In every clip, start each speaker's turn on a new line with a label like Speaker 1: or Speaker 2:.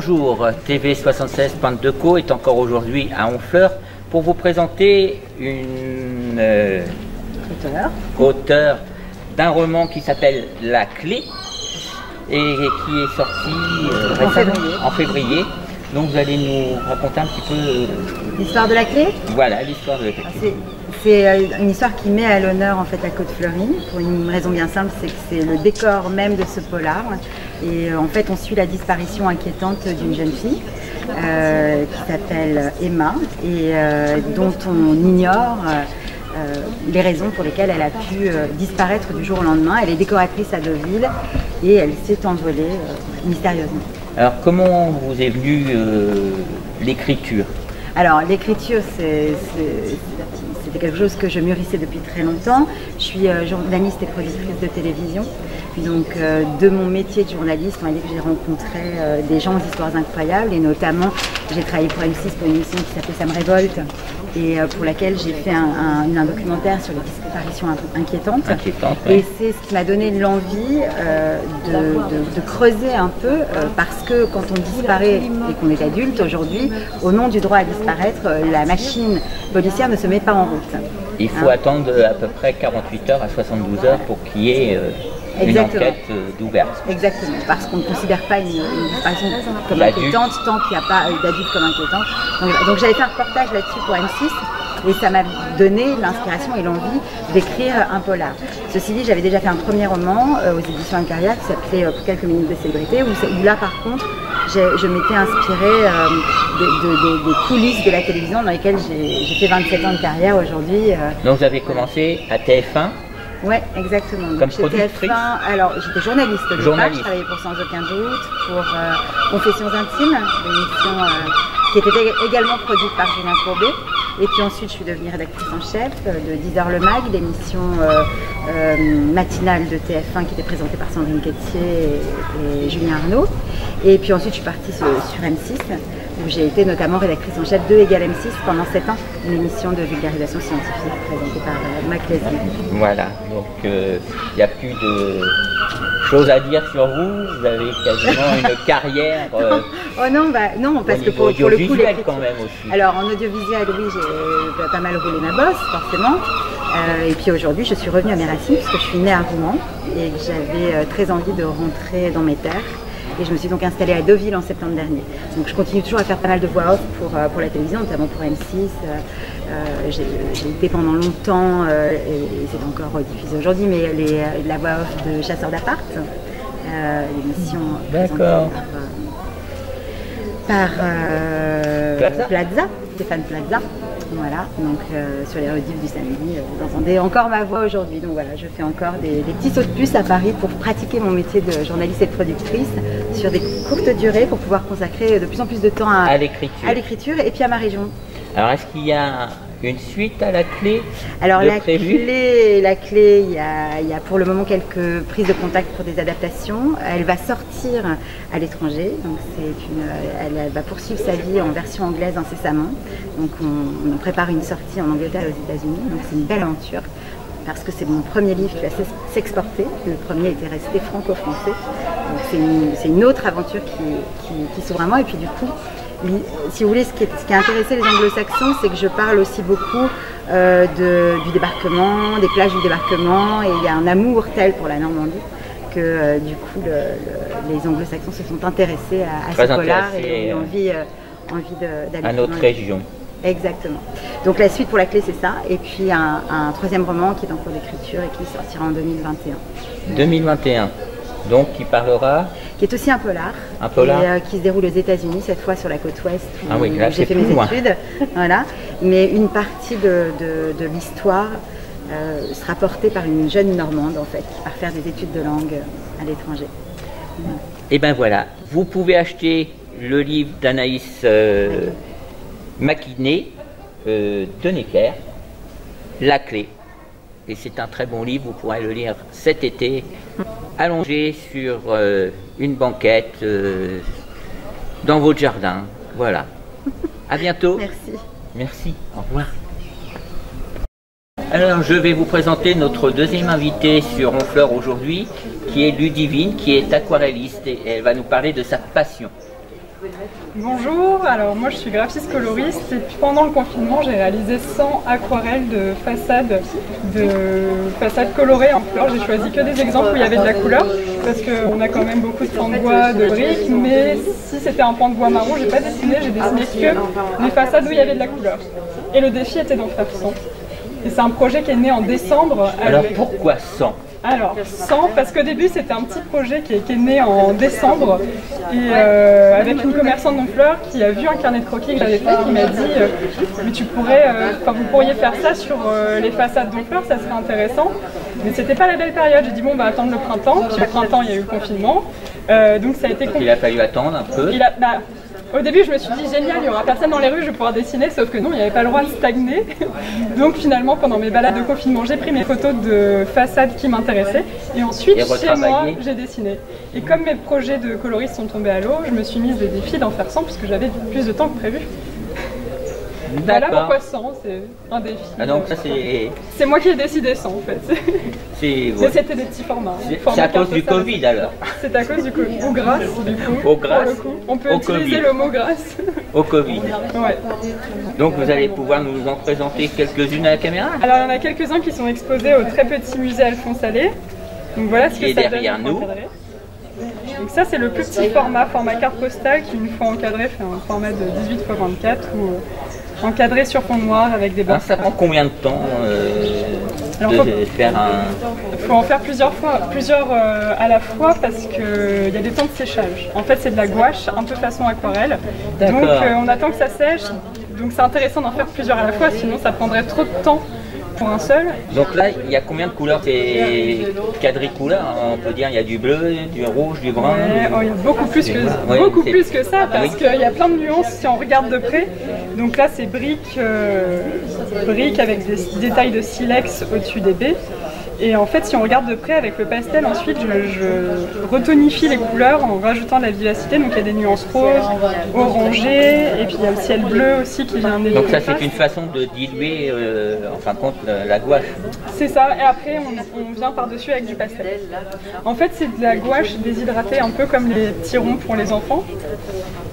Speaker 1: Bonjour, TV76.2Co est encore aujourd'hui à Honfleur pour vous présenter une auteure d'un roman qui s'appelle La Clé et qui est sorti en février. Donc vous allez nous raconter un petit peu
Speaker 2: l'histoire de la clé.
Speaker 1: Voilà, l'histoire de la clé.
Speaker 2: C'est une histoire qui met à l'honneur en fait la Côte-Fleurie pour une raison bien simple, c'est que c'est le décor même de ce polar. Et en fait on suit la disparition inquiétante d'une jeune fille qui s'appelle Emma et dont on ignore les raisons pour lesquelles elle a pu disparaître du jour au lendemain. Elle est décoratrice à Deauville et elle s'est envolée mystérieusement. Alors
Speaker 1: comment vous est venue l'écriture?
Speaker 2: Alors l'écriture c'était quelque chose que je mûrissais depuis très longtemps. Je suis journaliste et productrice de télévision. Donc de mon métier de journaliste, on va dire que j'ai rencontré des gens aux histoires incroyables et notamment j'ai travaillé pour M6 pour une émission qui s'appelait Ça me révolte et pour laquelle j'ai fait un documentaire sur les disparitions inquiétantes.
Speaker 1: Oui.
Speaker 2: Et c'est ce qui m'a donné l'envie de creuser un peu parce que quand on disparaît et qu'on est adulte aujourd'hui, au nom du droit à disparaître, la machine policière ne se met pas en route.
Speaker 1: Il faut attendre à peu près 48 heures à 72 heures pour qu'il y ait une enquête d'ouverte.
Speaker 2: Exactement, parce qu'on ne considère pas une disparition comme inquiétante tant qu'il n'y a pas d'adulte comme inquiétant. Donc j'avais fait un reportage là-dessus pour M6 et ça m'a donné l'inspiration et l'envie d'écrire un polar. Ceci dit, j'avais déjà fait un premier roman aux éditions Alcaria qui s'appelait Pour quelques minutes de célébrité, où là par contre je m'étais inspirée des coulisses de la télévision dans lesquelles j'ai fait 27 ans de carrière aujourd'hui.
Speaker 1: Donc vous avez commencé à TF1?
Speaker 2: Oui, exactement.
Speaker 1: Comme productrice?
Speaker 2: TF1, alors j'étais journaliste au départ, je travaillais pour Sans aucun doute, pour Confessions intimes, l'émission qui était également produite par Julien Courbet. Et puis ensuite je suis devenue rédactrice en chef de 10h le Mag, l'émission matinale de TF1 qui était présentée par Sandrine Quétier et Julien Arnaud. Et puis ensuite je suis partie sur M6 où j'ai été notamment rédactrice en chef de Égal M6 pendant 7 ans, une émission de vulgarisation scientifique présentée par Mac Leslie.
Speaker 1: Voilà, donc il n'y a plus de choses à dire sur vous, vous avez quasiment une carrière
Speaker 2: oh non, non, parce que pour le coup,
Speaker 1: quand même aussi.
Speaker 2: Alors en audiovisuel, oui, j'ai pas mal roulé ma bosse, forcément. Et puis aujourd'hui, je suis revenue à mes racines, puisque je suis née à Rouen et que j'avais très envie de rentrer dans mes terres. Et je me suis donc installée à Deauville en septembre dernier. Donc je continue toujours à faire pas mal de voix off pour la télévision, notamment pour M6. J'ai été pendant longtemps, et c'est encore diffusé aujourd'hui, mais la voix off de Chasseurs d'appart, l'émission présentée par Plaza, Stéphane Plaza. Voilà, donc sur les rediffs du samedi, vous entendez encore ma voix aujourd'hui. Donc voilà, je fais encore des petits sauts de puce à Paris pour pratiquer mon métier de journaliste et de productrice sur des courtes durées pour pouvoir consacrer de plus en plus de temps à l'écriture et puis à ma région.
Speaker 1: Alors est-ce qu'il y a une suite à La Clé?
Speaker 2: Alors la clé, il y a pour le moment quelques prises de contact pour des adaptations. Elle va sortir à l'étranger, donc elle va poursuivre sa vie en version anglaise incessamment. Donc on prépare une sortie en Angleterre et aux États-Unis, donc c'est une belle aventure. Parce que c'est mon premier livre qui va s'exporter. Le premier était resté franco-français. Donc c'est une autre aventure qui s'ouvre à moi. Et puis du coup, si vous voulez, ce qui a intéressé les anglo-saxons, c'est que je parle aussi beaucoup du débarquement, des plages du débarquement, et il y a un amour tel pour la Normandie que du coup les anglo-saxons se sont intéressés à ce polar et ont envie d'aller
Speaker 1: à notre région.
Speaker 2: Exactement. Donc la suite pour La Clé, c'est ça, et puis un troisième roman qui est en cours d'écriture et qui sortira en 2021. 2021.
Speaker 1: Donc qui parlera,
Speaker 2: qui est aussi un polar, et, qui se déroule aux États-Unis, cette fois sur la côte ouest où j'ai fait mes études. Voilà. Mais une partie de l'histoire sera portée par une jeune Normande en fait, qui part faire des études de langue à l'étranger.
Speaker 1: Et ben voilà, vous pouvez acheter le livre d'Anaïs Maquinet de Necker, La Clé. Et c'est un très bon livre, vous pourrez le lire cet été, allongé sur une banquette dans votre jardin. Voilà. À bientôt.
Speaker 2: Merci.
Speaker 1: Merci. Au revoir. Alors, je vais vous présenter notre deuxième invitée sur Honfleur aujourd'hui, qui est Ludivine, qui est aquarelliste, et elle va nous parler de sa passion.
Speaker 3: Bonjour, alors moi je suis graphiste coloriste et puis pendant le confinement j'ai réalisé 100 aquarelles de façades colorées en couleur. J'ai choisi que des exemples où il y avait de la couleur parce qu'on a quand même beaucoup de pans de bois, de briques, mais si c'était un pan de bois marron, j'ai pas dessiné, j'ai dessiné que les façades où il y avait de la couleur. Et le défi était d'en faire 100. Et c'est un projet qui est né en décembre.
Speaker 1: Alors pourquoi 100?
Speaker 3: Alors 100 parce qu'au début c'était un petit projet qui est né en décembre et avec une commerçante d'Honfleur qui a vu un carnet de croquis que j'avais fait qui m'a dit mais vous pourriez faire ça sur les façades d'Honfleur, ça serait intéressant. Mais c'était pas la belle période, j'ai dit bon on va attendre le printemps, puis au printemps il y a eu le confinement, donc ça a été compliqué.
Speaker 1: Il a fallu attendre un peu.
Speaker 3: Au début, je me suis dit génial, il n'y aura personne dans les rues, je vais pouvoir dessiner, sauf que non, il n'y avait pas le droit de stagner. Donc finalement, pendant mes balades de confinement, j'ai pris mes photos de façades qui m'intéressaient et ensuite, chez moi, j'ai dessiné. Et comme mes projets de coloriste sont tombés à l'eau, je me suis mise des défis d'en faire 100 puisque j'avais plus de temps que prévu. Voilà pourquoi 100, c'est un défi.
Speaker 1: Ah donc ça
Speaker 3: c'est moi qui ai décidé 100 en fait. C'était des petits formats.
Speaker 1: C'est à cause du Covid alors.
Speaker 3: C'est à cause du Covid. Ou grâce du coup.
Speaker 1: Au grâce.
Speaker 3: On peut utiliser le mot grâce.
Speaker 1: Au Covid.
Speaker 3: Ouais.
Speaker 1: Donc vous allez pouvoir nous en présenter quelques-unes à la caméra?
Speaker 3: Alors il y en a quelques-uns qui sont exposés au très petit musée Alphonse Allais. Donc voilà ce que ça donne.
Speaker 1: Derrière nous.
Speaker 3: Donc ça c'est le plus petit format carte postale qui une fois encadré fait un format de 18 x 24 ou encadré sur fond noir avec des bords.
Speaker 1: Ça prend combien de temps de faire un...
Speaker 3: Il faut en faire plusieurs à la fois parce qu'il y a des temps de séchage. En fait c'est de la gouache, un peu façon aquarelle. Donc on attend que ça sèche. Donc c'est intéressant d'en faire plusieurs à la fois, sinon ça prendrait trop de temps pour un seul.
Speaker 1: Donc là, il y a combien de couleurs? C'est quadricouleur, on peut dire, il y a du bleu, du rouge, du brun.
Speaker 3: Il y a beaucoup plus que ça parce qu'il y a plein de nuances si on regarde de près. Donc là, c'est briques avec des détails de silex au-dessus des baies. Et en fait, si on regarde de près avec le pastel, ensuite je retonifie les couleurs en rajoutant de la vivacité. Donc il y a des nuances roses, orangées, et puis il y a le ciel bleu aussi qui vient
Speaker 1: Donc ça, c'est une façon de diluer, en fin de compte, la gouache.
Speaker 3: C'est ça, et après on vient par-dessus avec du pastel. En fait, c'est de la gouache déshydratée, un peu comme les petits ronds pour les enfants.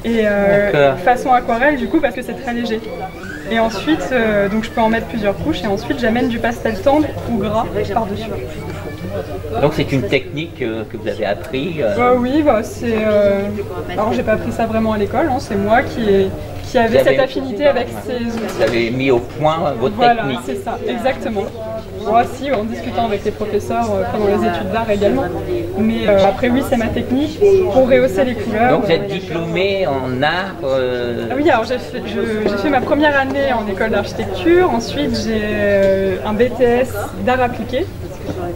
Speaker 3: Et façon aquarelle, du coup, parce que c'est très léger. Et ensuite, donc je peux en mettre plusieurs couches et ensuite j'amène du pastel tendre ou gras par-dessus.
Speaker 1: Donc c'est une technique que vous avez appris
Speaker 3: Oui, c'est... Alors j'ai pas appris ça vraiment à l'école, hein, c'est moi qui avait cette affinité avec ces outils.
Speaker 1: Vous avez mis au point votre technique.
Speaker 3: Voilà, c'est ça, exactement. Moi aussi, en discutant avec les professeurs pendant les études d'art également. Mais après oui, c'est ma technique pour rehausser les couleurs.
Speaker 1: Donc vous êtes diplômé en art
Speaker 3: Oui, alors j'ai fait ma première année en école d'architecture. Ensuite, j'ai un BTS d'art appliqué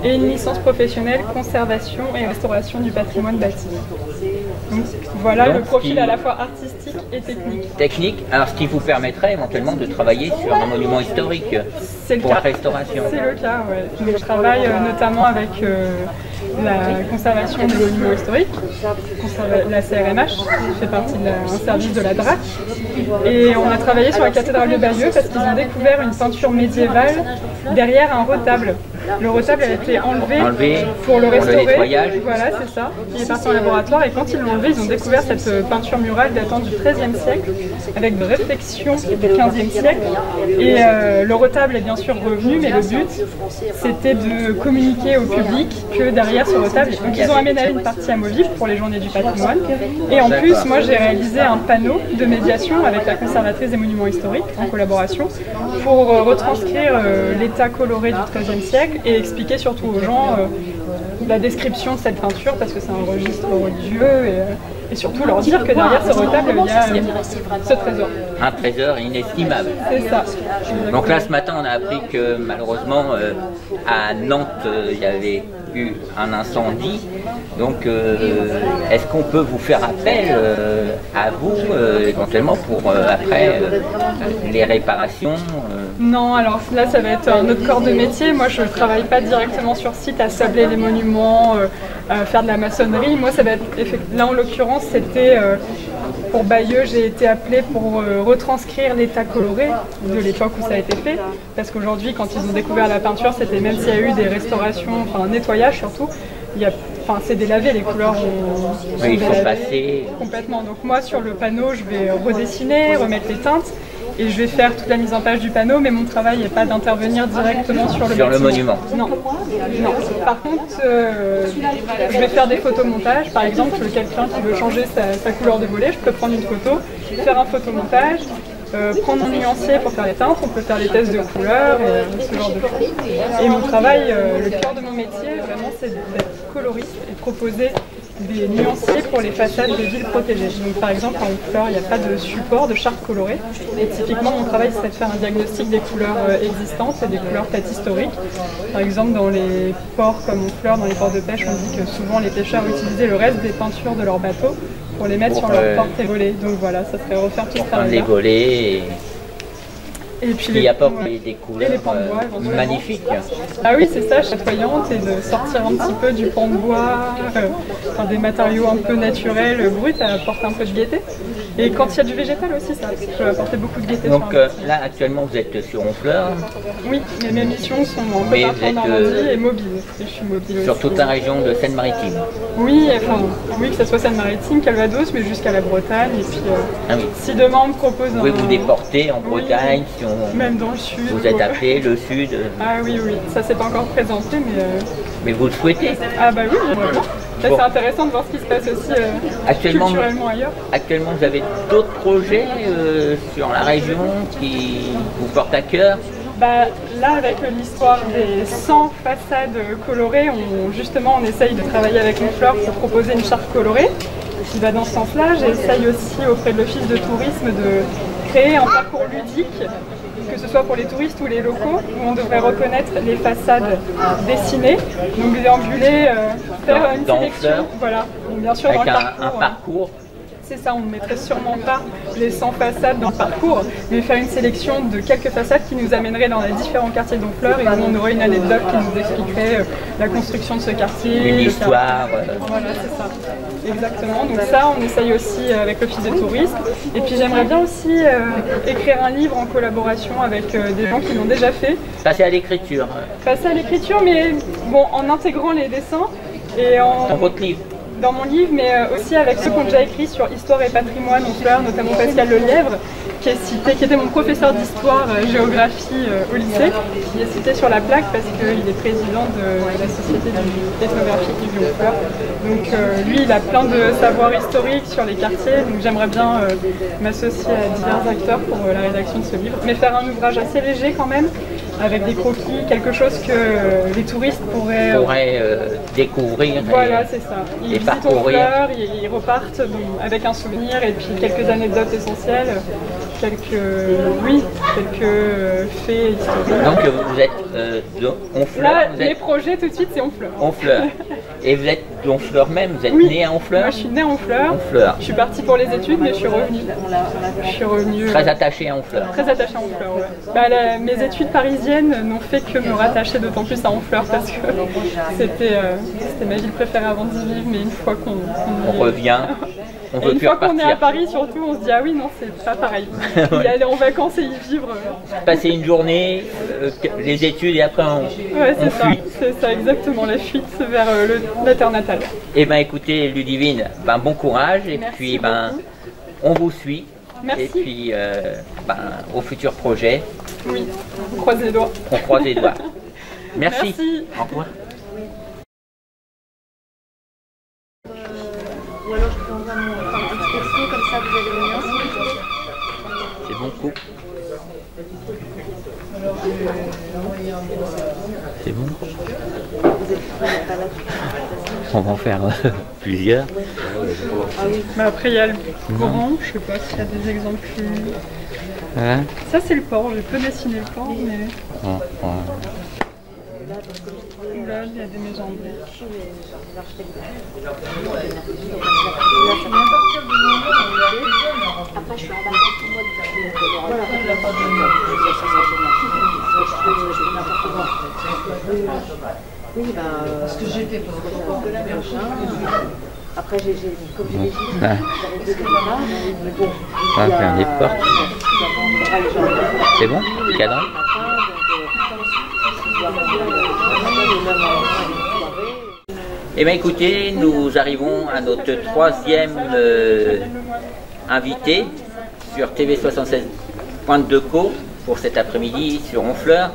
Speaker 3: et une licence professionnelle conservation et restauration du patrimoine bâti. Donc voilà le profil à la fois artistique et technique.
Speaker 1: Technique, alors ce qui vous permettrait éventuellement de travailler sur un monument historique pour la restauration. C'est
Speaker 3: le cas, oui. Donc, je travaille notamment avec la conservation des monuments historiques, la CRMH, qui fait partie d'un service de la DRAC. Et on a travaillé sur la cathédrale de Bayeux parce qu'ils ont découvert une peinture médiévale derrière un retable. Le retable a été enlevé pour le restaurer. Voilà, c'est ça. Il est parti en laboratoire et quand ils l'ont enlevé, ils ont découvert cette peinture murale datant du XIIIe siècle avec des réflexions du XVe siècle. Et le retable est bien sûr revenu, mais le but c'était de communiquer au public que derrière ce retable, donc ils ont aménagé une partie amovible pour les journées du patrimoine. Et en plus, moi j'ai réalisé un panneau de médiation avec la conservatrice des monuments historiques en collaboration pour retranscrire l'état coloré du XIIIe siècle et expliquer surtout aux gens la description de cette peinture parce que c'est un registre religieux et surtout leur dire que derrière ce retable il y a ce trésor.
Speaker 1: Un trésor inestimable.
Speaker 3: C'est ça.
Speaker 1: Donc là ce matin on a appris que malheureusement à Nantes il y avait eu un incendie. Donc est-ce qu'on peut vous faire appel à vous éventuellement pour après les réparations
Speaker 3: Non, alors là ça va être un autre corps de métier. Moi je ne travaille pas directement sur site à sabler les monuments, faire de la maçonnerie. Moi ça va être, là en l'occurrence c'était pour Bayeux, j'ai été appelée pour retranscrire l'état coloré de l'époque où ça a été fait. Parce qu'aujourd'hui quand ils ont découvert la peinture, c'était même s'il y a eu des restaurations, enfin un nettoyage surtout, enfin, c'est délavé, les couleurs
Speaker 1: Oui, ils sont passées.
Speaker 3: Complètement. Donc moi, sur le panneau, je vais redessiner, remettre les teintes, et je vais faire toute la mise en page du panneau, mais mon travail n'est pas d'intervenir directement sur le
Speaker 1: monument.
Speaker 3: Non. Par contre, je vais faire des photomontages. Par exemple, quelqu'un qui veut changer sa couleur de volet, je peux prendre une photo, faire un photomontage, prendre un nuancier pour faire les teintes, on peut faire les tests de couleurs et ce genre de choses. Et mon travail, le cœur de mon métier, vraiment, c'est d'être coloriste et proposer des nuanciers pour les façades des villes protégées. Donc par exemple, en Honfleur, il n'y a pas de support, de charte colorée. Et typiquement, mon travail serait de faire un diagnostic des couleurs existantes et des couleurs peut-être historiques. Par exemple, dans les ports comme Honfleur, dans les ports de pêche, on dit que souvent les pêcheurs utilisaient le reste des peintures de leurs bateaux pour les mettre sur leurs portes et volets. Donc voilà, ça serait refaire tout ce travail.
Speaker 1: Les volets
Speaker 3: et puis
Speaker 1: qui apportent des couleurs magnifiques.
Speaker 3: Ah oui, c'est ça, chatoyante, et de sortir un petit peu du pan de bois, enfin, des matériaux un peu naturels, bruts, ça apporte un peu de gaieté. Et quand il y a du végétal aussi, ça peut apporter beaucoup de gaieté.
Speaker 1: Donc là, actuellement, vous êtes sur Honfleur.
Speaker 3: Oui, mais mes missions sont en partout en Normandie et mobile. Et je suis mobile
Speaker 1: sur toute la région de Seine-Maritime.
Speaker 3: Oui, enfin, oui, que ce soit Seine-Maritime, Calvados, mais jusqu'à la Bretagne. Et puis,
Speaker 1: oui.
Speaker 3: Si demain on me propose
Speaker 1: vous pouvez vous déporter en Bretagne, si
Speaker 3: même dans le sud.
Speaker 1: Vous êtes appelé le sud.
Speaker 3: Ah oui, ça s'est pas encore présenté, mais...
Speaker 1: Mais vous le souhaitez?
Speaker 3: Ah bah oui, j'aimerais bien. Bon. C'est intéressant de voir ce qui se passe aussi culturellement ailleurs.
Speaker 1: Actuellement, vous avez d'autres projets sur la région qui vous portent à cœur?
Speaker 3: Bah, là, avec l'histoire des 100 façades colorées, on essaye de travailler avec Honfleur pour proposer une charte colorée qui va dans ce sens-là. J'essaye aussi auprès de l'office de tourisme de créer un parcours ludique, que ce soit pour les touristes ou les locaux, où on devrait reconnaître les façades dessinées, donc déambuler, faire une sélection, voilà, donc bien sûr
Speaker 1: avec
Speaker 3: dans
Speaker 1: un parcours.
Speaker 3: C'est ça, on ne mettrait sûrement pas les 100 façades dans le parcours, mais faire une sélection de quelques façades qui nous amèneraient dans les différents quartiers d'Honfleur et où on aurait une anecdote qui nous expliquerait la construction de ce quartier.
Speaker 1: Une histoire.
Speaker 3: Voilà, c'est ça. Exactement. Donc ça, on essaye aussi avec l'office de tourisme. Et puis j'aimerais bien aussi écrire un livre en collaboration avec des gens qui l'ont déjà fait.
Speaker 1: Passer à l'écriture.
Speaker 3: Passer à l'écriture, mais bon, en intégrant les dessins et
Speaker 1: dans votre livre.
Speaker 3: Dans mon livre, mais aussi avec ceux qui ont déjà écrit sur histoire et patrimoine Honfleur, notamment Pascal Lelièvre, qui était mon professeur d'histoire géographie au lycée, qui est cité sur la plaque parce qu'il est président de la société ethnographique du Honfleur. Donc lui, il a plein de savoirs historiques sur les quartiers, donc j'aimerais bien m'associer à divers acteurs pour la rédaction de ce livre, mais faire un ouvrage assez léger quand même, avec des croquis, quelque chose que les touristes pourraient
Speaker 1: découvrir.
Speaker 3: Voilà, c'est ça. Ils visitent
Speaker 1: parcourir.
Speaker 3: Honfleur, ils repartent avec un souvenir et puis quelques anecdotes essentielles, quelques faits historiques.
Speaker 1: Donc vous êtes de Honfleur.
Speaker 3: Là, les projets tout de suite, c'est Honfleur.
Speaker 1: Honfleur. Et vous êtes d'Honfleur même, vous êtes né à Honfleur?
Speaker 3: Moi je suis née à Honfleur. Je suis partie pour les études, mais je suis revenue.
Speaker 1: Très attachée à Honfleur.
Speaker 3: Très attachée à Honfleur, ouais. Bah, mes études parisiennes n'ont fait que me rattacher d'autant plus à Honfleur parce que c'était ma ville préférée avant d'y vivre, mais une fois qu'on
Speaker 1: revient, on veut
Speaker 3: une
Speaker 1: plus
Speaker 3: fois
Speaker 1: repartir.
Speaker 3: qu'on est à Paris surtout, on se dit ah oui non c'est pas pareil. Y aller en vacances et y vivre.
Speaker 1: Passer une journée, les études et après on fuit.
Speaker 3: C'est ça exactement, la fuite vers la terre natale.
Speaker 1: Eh bien écoutez Ludivine, bon courage et
Speaker 3: merci
Speaker 1: puis
Speaker 3: beaucoup.
Speaker 1: On vous suit.
Speaker 3: Merci.
Speaker 1: Et puis au futur projet.
Speaker 3: Oui, on croise les doigts.
Speaker 1: On croise les doigts. Merci.
Speaker 3: Merci.
Speaker 1: Au revoir.
Speaker 2: Ou alors je peux envoyer un petit texto, comme ça vous avez le lien.
Speaker 1: C'est bon coup. C'est bon. On va en faire plusieurs.
Speaker 3: Mais après il y a le Coran, je sais pas s'il y a des exemples plus...
Speaker 1: Hein?
Speaker 3: Ça c'est le port, je peux dessiner le port, mais... Là, il y a des maisons en briques.
Speaker 2: Après, je suis en vacances tout le mois de oui, parce que j'ai fait après, comme j'ai des gîtes, j'arrive de départ, mais bon.
Speaker 1: On va faire des portes. C'est bon? Le cadran? Eh bien écoutez, nous arrivons à notre troisième invité sur TV 76 Pointe de Caux pour cet après-midi sur Honfleur.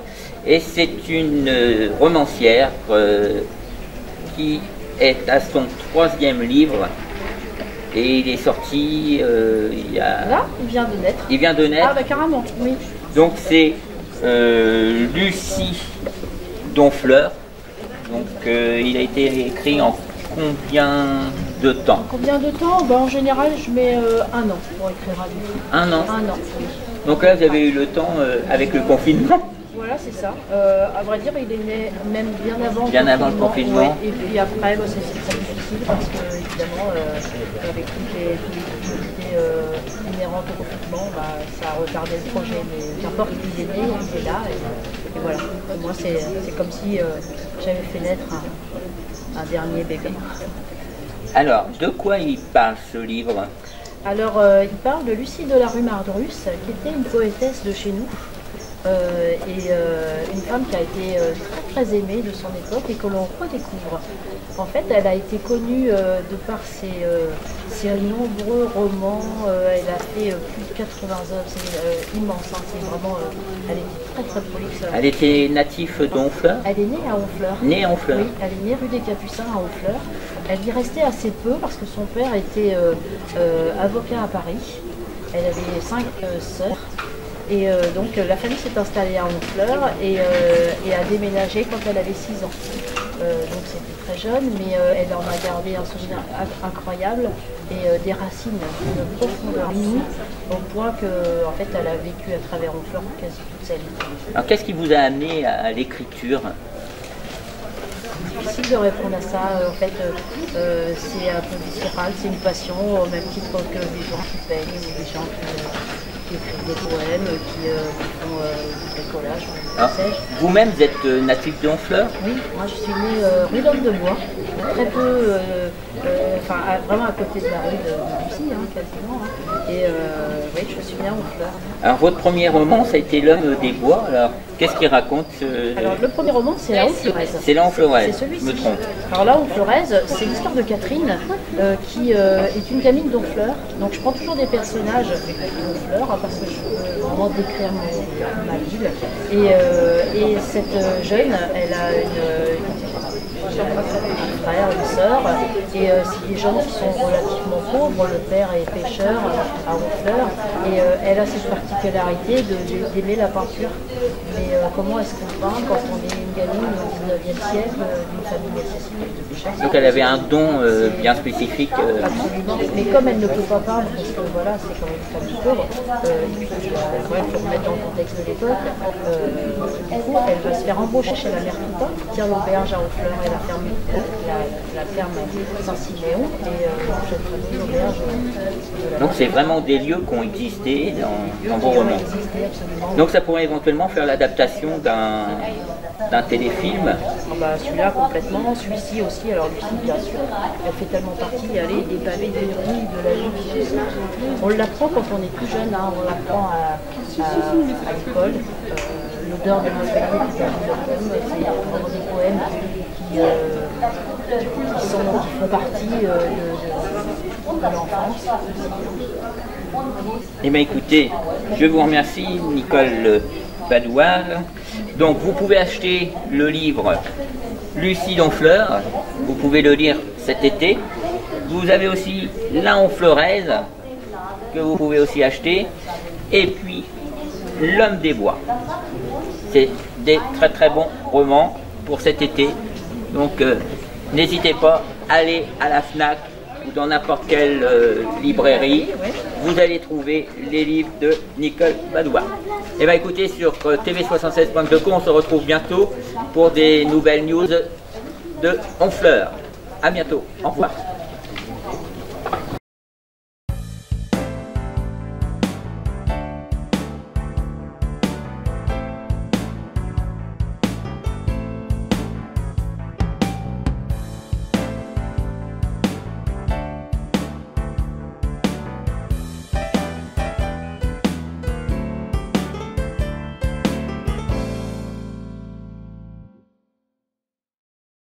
Speaker 1: Et c'est une romancière qui est à son troisième livre. Et il est sorti il y a...
Speaker 4: Là, il vient de naître.
Speaker 1: Il vient de naître.
Speaker 4: Ah bah carrément, oui.
Speaker 1: Donc c'est Lucie d'Honfleur. Donc il a été écrit en combien de temps?
Speaker 4: Combien de temps? Bah, en général, je mets 1 an pour écrire un livre.
Speaker 1: 1 an?
Speaker 4: 1 an, oui.
Speaker 1: Donc là, vous avez eu le temps avec le confinement?
Speaker 4: Voilà, c'est ça. À vrai dire, il est né même bien avant
Speaker 1: le confinement.
Speaker 4: Ouais. Et puis après, bah, c'est très difficile parce que, évidemment, avec toutes les difficultés inhérentes au confinement, bah, ça a retardé le projet. Mais n'importe qui il est né, il est là. Et voilà. Pour moi, c'est comme si j'avais fait naître un dernier bébé.
Speaker 1: Alors, de quoi il parle ce livre?
Speaker 4: Alors, il parle de Lucie de la rue Mardrus, qui était une poétesse de chez nous. Une femme qui a été très très aimée de son époque et que l'on redécouvre. En fait, elle a été connue de par ses nombreux romans. Elle a fait plus de 80 œuvres, c'est immense. Hein, c'est vraiment, elle était très très prolixe.
Speaker 1: Elle était native d'Honfleur?
Speaker 4: Elle est née à Honfleur.
Speaker 1: Née à Honfleur?
Speaker 4: Oui, elle est née rue des Capucins à Honfleur. Elle y restait assez peu parce que son père était avocat à Paris. Elle avait 5 sœurs. Et donc la famille s'est installée à Honfleur et a déménagé quand elle avait 6 ans. Donc c'était très jeune, mais elle en a gardé un souvenir incroyable et des racines d'une profondeur inouïe, au point qu'en fait elle a vécu à travers Honfleur quasi toute sa vie.
Speaker 1: Alors qu'est-ce qui vous a amené à l'écriture?
Speaker 4: C'est difficile de répondre à ça. En fait, c'est un peu viscéral, c'est une passion, au même titre que des gens qui peignent ou des gens qui écrivent des poèmes, qui font du bricolage.
Speaker 1: Vous-même, vous êtes natif de Honfleur? Oui,
Speaker 4: moi je suis née rue d'Homme de Bois, très peu, vraiment à côté de la rue de Lucie, hein, quasiment. Hein. Et oui, je suis née à Honfleur.
Speaker 1: Alors votre premier roman, ça a été L'Homme des Bois. Alors qu'est-ce qu'il raconte?
Speaker 4: Alors le premier roman, c'est La Honfleuraise.
Speaker 1: C'est La Honfleuraise,
Speaker 4: c'est celui-ci.
Speaker 1: je me trompe.
Speaker 4: Alors La Honfleuraise, c'est l'histoire de Catherine, qui est une gamine d'Honfleur. Donc je prends toujours des personnages d'Honfleur, parce que je veux vraiment décrire ma ville. Et cette jeune, elle a un frère, une sœur, et c'est des gens qui sont relativement pauvres. Le père est pêcheur à Honfleur, et elle a cette particularité d'aimer la peinture. Mais comment est-ce qu'on peint quand on est une gamine au 19e siècle, d'une famille nécessitée de pêcheurs?
Speaker 1: Donc elle avait un don bien spécifique.
Speaker 4: Absolument, mais comme elle ne peut pas peindre, parce que voilà, c'est quand même une famille pauvre, il faut remettre dans le contexte de l'époque, du coup, elle va se faire embaucher chez la mère Toutain, qui tient l'auberge à Honfleur et la ferme Saint-Siméon, et cette fameuse auberge.
Speaker 1: Donc c'est vraiment des lieux qui ont existé dans vos romans. Donc ça pourrait éventuellement faire l'adaptation d'un téléfilm.
Speaker 4: Celui-là complètement, celui-ci aussi, alors Lucie bien sûr, elle fait tellement partie des pavés de rue, de la vie. On l'apprend quand on est plus jeune, hein, on l'apprend à l'école. L'odeur de Montpellier, c'est vraiment des poèmes qui font partie de l'enfance.
Speaker 1: Eh bien écoutez, je vous remercie Nicole Badouard. Donc vous pouvez acheter le livre Lucie d'Honfleur, vous pouvez le lire cet été. Vous avez aussi La Honfleuraise que vous pouvez aussi acheter. Et puis L'Homme des Bois. C'est des très très bons romans pour cet été. Donc n'hésitez pas, allez à la FNAC ou dans n'importe quelle librairie. Vous allez trouver les livres de Nicole Badouard. Et bien écoutez, sur TV 76 Pointe de Caux, on se retrouve bientôt pour des nouvelles news de Honfleur. À bientôt. Au revoir.